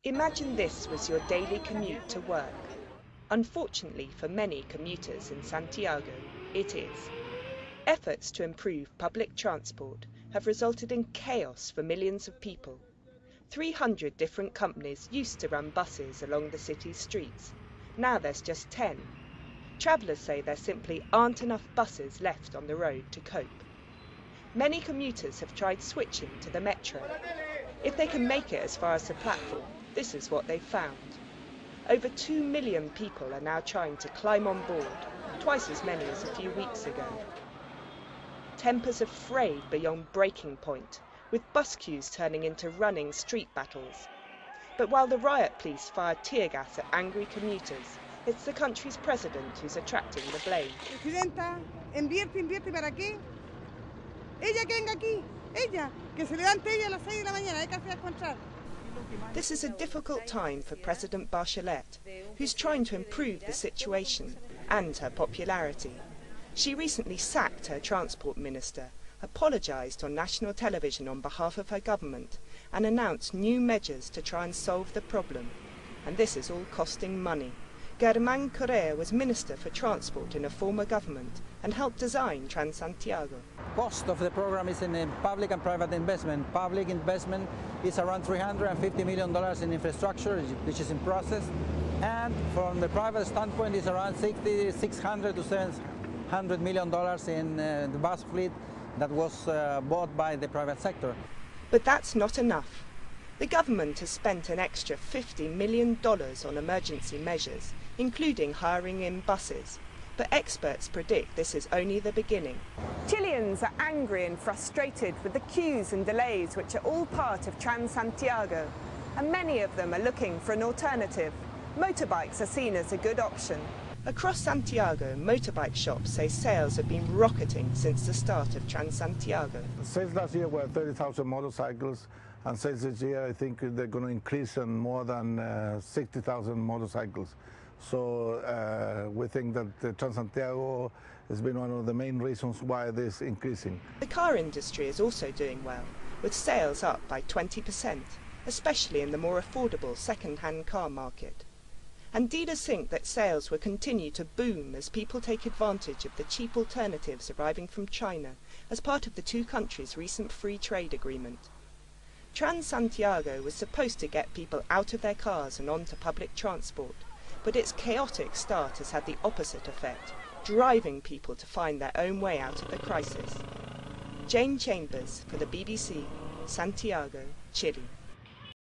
Imagine this was your daily commute to work. Unfortunately for many commuters in Santiago, it is. Efforts to improve public transport have resulted in chaos for millions of people. 300 different companies used to run buses along the city's streets. Now there's just 10. Travellers say there simply aren't enough buses left on the road to cope. Many commuters have tried switching to the metro. If they can make it as far as the platform, this is what they've found. Over 2 million people are now trying to climb on board, twice as many as a few weeks ago. Tempers have frayed beyond breaking point, with bus queues turning into running street battles. But while the riot police fire tear gas at angry commuters, it's the country's president who's attracting the blame. Presidenta, invierte para qué? Ella que venga aquí, ella, que se levante ella a las 6 de la mañana, hay que hacer encontrar. This is a difficult time for President Bachelet, who's trying to improve the situation and her popularity. She recently sacked her transport minister, apologised on national television on behalf of her government, and announced new measures to try and solve the problem. And this is all costing money. Germán Correa was Minister for Transport in a former government and helped design Transantiago. Cost of the program is in public and private investment. Public investment is around $350 million in infrastructure, which is in process. And from the private standpoint, it's around $600 to $700 million in the bus fleet that was bought by the private sector. But that's not enough. The government has spent an extra $50 million on emergency measures, including hiring in buses. But experts predict this is only the beginning. Chileans are angry and frustrated with the queues and delays which are all part of Transantiago, and many of them are looking for an alternative. Motorbikes are seen as a good option. Across Santiago, motorbike shops say sales have been rocketing since the start of Transantiago. Sales last year were 30,000 motorcycles, and sales this year I think they're going to increase in more than 60,000 motorcycles. So we think that Transantiago has been one of the main reasons why this is increasing. The car industry is also doing well, with sales up by 20%, especially in the more affordable second-hand car market. And dealers think that sales will continue to boom as people take advantage of the cheap alternatives arriving from China as part of the two countries' recent free trade agreement. Transantiago was supposed to get people out of their cars and onto public transport, but its chaotic start has had the opposite effect, driving people to find their own way out of the crisis. Jane Chambers for the BBC, Santiago, Chile.